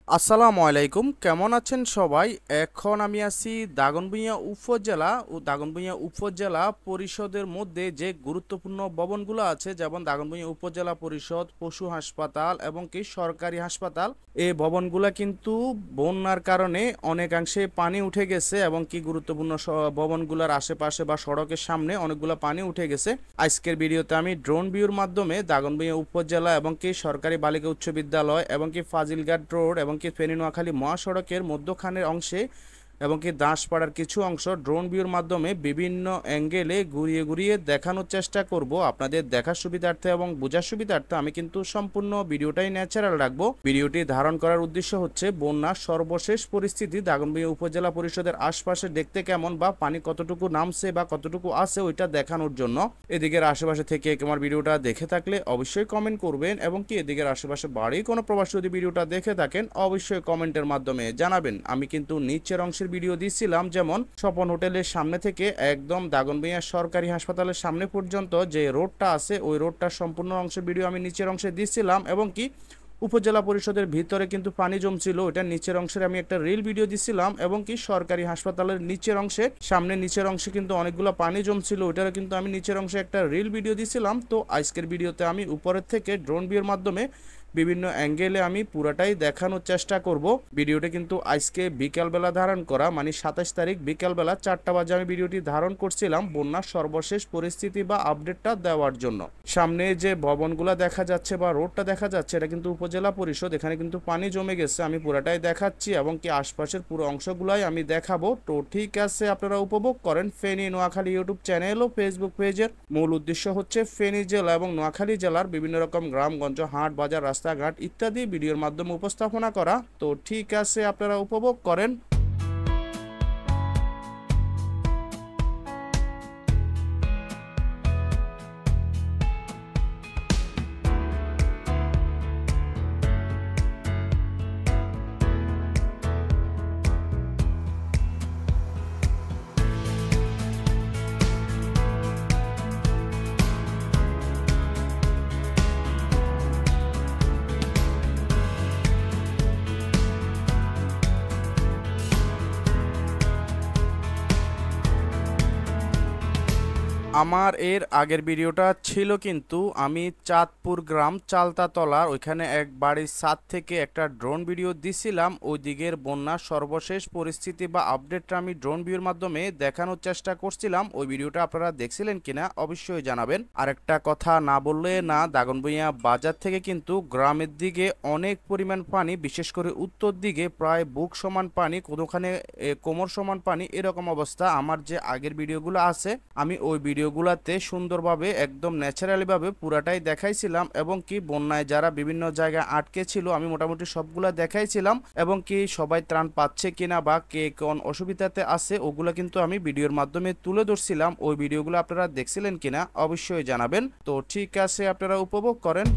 আসসালামু আলাইকুম, কেমন আছেন সবাই? এখন আমি আছি দাগনভূঞা উপজেলা পরিষদের মধ্যে যে গুরুত্বপূর্ণ ভবনগুলো আছে, যেমন দাগনভূঞা উপজেলা পরিষদ, পশু হাসপাতাল এবং কি সরকারি হাসপাতাল। এই ভবনগুলো কিন্তু বন্যার কারণে অনেকাংশে পানি উঠে গেছে এবং কি গুরুত্বপূর্ণ ভবনগুলোর আশেপাশে বা সড়কের সামনে অনেকগুলো পানি উঠে গেছে। আজকের ভিডিওতে আমি ড্রোন ভিউর মাধ্যমে দাগনভূঞা উপজেলা এবং কি সরকারি বালিকা উচ্চ বিদ্যালয় এবং কি ফাজিলঘাট রোড এবং কি ফেনী নোয়াখালী মহাসড়কের মধ্যখানের অংশে এবং কি দাসপাড়ার কিছু অংশ ড্রোন ভিউর মাধ্যমে বিভিন্ন অ্যাঙ্গেলে ঘুরিয়ে ঘুরিয়ে দেখানোর চেষ্টা করব আপনাদের দেখার সুবিধার্থে এবং বোঝার সুবিধার্থে। আমি কিন্তু সম্পূর্ণ ভিডিওটাই ন্যাচারাল রাখবো। ভিডিওটি ধারণ করার উদ্দেশ্য হচ্ছে বন্যার সর্বশেষ পরিস্থিতি দাগনভূঞা উপজেলা পরিষদের আশপাশে দেখতে কেমন বা পানি কতটুকু নামছে বা কতটুকু আছে ওইটা দেখানোর জন্য। এদিকের আশেপাশে থেকে আমার ভিডিওটা দেখে থাকলে অবশ্যই কমেন্ট করবেন এবং কি এদিকের আশেপাশে বাড়ি কোনো প্রবাসী যদি ভিডিওটা দেখে থাকেন অবশ্যই কমেন্টের মাধ্যমে জানাবেন। আমি কিন্তু নিচের অংশের ভিডিও দিয়েছিলাম, যেমন স্বপন হোটেলের সামনে থেকে একদম দাগনভূঞা সরকারি হাসপাতালের সামনে পর্যন্ত যে রোডটা আছে ওই রোডটার সম্পূর্ণ অংশের ভিডিও আমি নিচের অংশে দিয়েছিলাম এবং কি উপজেলা পরিষদের ভিতরে কিন্তু পানি জমছিল, ওইটা নিচের অংশের আমি একটা রিল ভিডিও দিছিলাম এবং কি সরকারি হাসপাতালের নিচের অংশে সামনে নিচের অংশে কিন্তু অনেকগুলো পানি জমছিল, ওইটারও কিন্তু আমি নিচের অংশে একটা রিল ভিডিও দিছিলাম। তো আজকের ভিডিওতে আমি উপরের থেকে ড্রোন ভিউর মাধ্যমে বিভিন্ন অ্যাঙ্গেলে আমি পুরাটাই দেখানোর চেষ্টা করব। ভিডিওটা কিন্তু আজকে বিকালবেলা ধারণ করা, মানে 27 তারিখ বিকালবেলা 4টা বাজে আমি ভিডিওটি ধারণ করছিলাম বন্যার সর্বশেষ পরিস্থিতি বা আপডেটটা দেওয়ার জন্য। সামনে যে ভবনগুলো দেখা যাচ্ছে বা রোডটা দেখা যাচ্ছে এটা কিন্তু উপজেলা পরিষদ, এখানে কিন্তু পানি জমে গেছে, আমি পুরাটাই দেখাচ্ছি এবং কি আশপাশের পুরো অংশগুলাই আমি দেখাবো। তো ঠিক আছে, আপনারা উপভোগ করেন। ফেনী নোয়াখালী ইউটিউব চ্যানেল ও ফেসবুক পেজের মূল উদ্দেশ্য হচ্ছে ফেনী জেলা এবং নোয়াখালী জেলার বিভিন্ন রকম গ্রামগঞ্জ, হাট বাজার, রাস্তাঘাট ইত্যাদি ভিডিওর মাধ্যমে উপস্থাপনা করা। তো ঠিক আছে, আপনারা উপভোগ করেন। আমার এর আগের ভিডিওটা ছিল কিন্তু আমি চাঁদপুর গ্রাম চালতাতলার ওইখানে এক বাড়ির ছাদ থেকে একটা ড্রোন ভিডিও দিছিলাম। ওই দিকের বন্যার সর্বশেষ পরিস্থিতি বা আপডেটটা আমি ড্রোন ভিউর মাধ্যমে দেখানোর চেষ্টা করছিলাম। ওই ভিডিওটা আপনারা দেখছিলেন কিনা অবশ্যই জানাবেন। আরেকটা কথা না বললে না, দাগনভূঞা বাজার থেকে কিন্তু গ্রামের দিকে অনেক পরিমাণ পানি, বিশেষ করে উত্তর দিকে প্রায় বুক সমান পানি, কোনোখানে কোমর সমান পানি, এরকম অবস্থা। আমার যে আগের ভিডিওগুলো আছে আমি ওই ভিডিওগুলোতে সুন্দরভাবে একদম ন্যাচারালি ভাবে পুরাটাই দেখাইছিলাম এবং কি বন্যায় যারা বিভিন্ন জায়গায় আটকে ছিল আমি মোটামুটি সবগুলা দেখাইছিলাম এবং কি সবাই ত্রাণ পাচ্ছে কিনা বা কে কোন অসুবিধাতে আছে ওগুলো কিন্তু আমি ভিডিওর মাধ্যমে তুলে ধরছিলাম। ওই ভিডিওগুলো আপনারা দেখছিলেন কিনা অবশ্যই জানাবেন। তো ঠিক আছে, আপনারা উপভোগ করেন।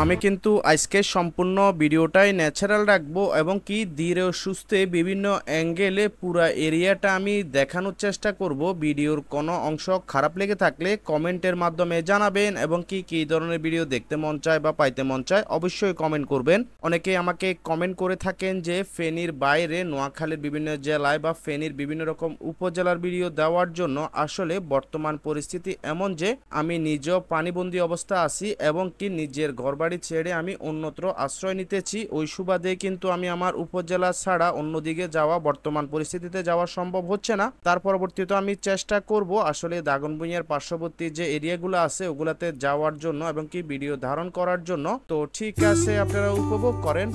আমি কিন্তু আজকে সম্পূর্ণ ভিডিওটাই ন্যাচারাল রাখবো এবং কি ধীরে সুস্থে বিভিন্ন অ্যাঙ্গেলে পুরো এরিয়াটা আমি দেখানোর চেষ্টা করব। ভিডিওর কোনো অংশ খারাপ লেগে থাকলে কমেন্টের মাধ্যমে জানাবেন এবং কি কী ধরনের ভিডিও দেখতে মন চায় বা পাইতে মন চায় অবশ্যই কমেন্ট করবেন। অনেকে আমাকে কমেন্ট করে থাকেন যে ফেনীর বাইরে নোয়াখালীর বিভিন্ন জেলায় বা ফেনীর বিভিন্ন রকম উপজেলার ভিডিও দেওয়ার জন্য। আসলে বর্তমান পরিস্থিতি এমন যে আমি নিজেও পানিবন্দী অবস্থা আছি এবং কি নিজের ঘরবাড়ি ছেড়ে আমি অন্যত্র আশ্রয় নিতেছি। ওই সুবাদে কিন্তু আমি আমার উপজেলা ছাড়া অন্যদিকে যাওয়া, বর্তমান পরিস্থিতিতে যাওয়া সম্ভব হচ্ছে না। তার পরবর্তীতে আমি চেষ্টা করব আসলে দাগনভূঞার পার্শ্ববর্তী যে এরিয়াগুলো আছে ওগুলাতে যাওয়ার জন্য এবং কি ভিডিও ধারণ করার জন্য। তো ঠিক আছে, আপনারা উপভোগ করেন।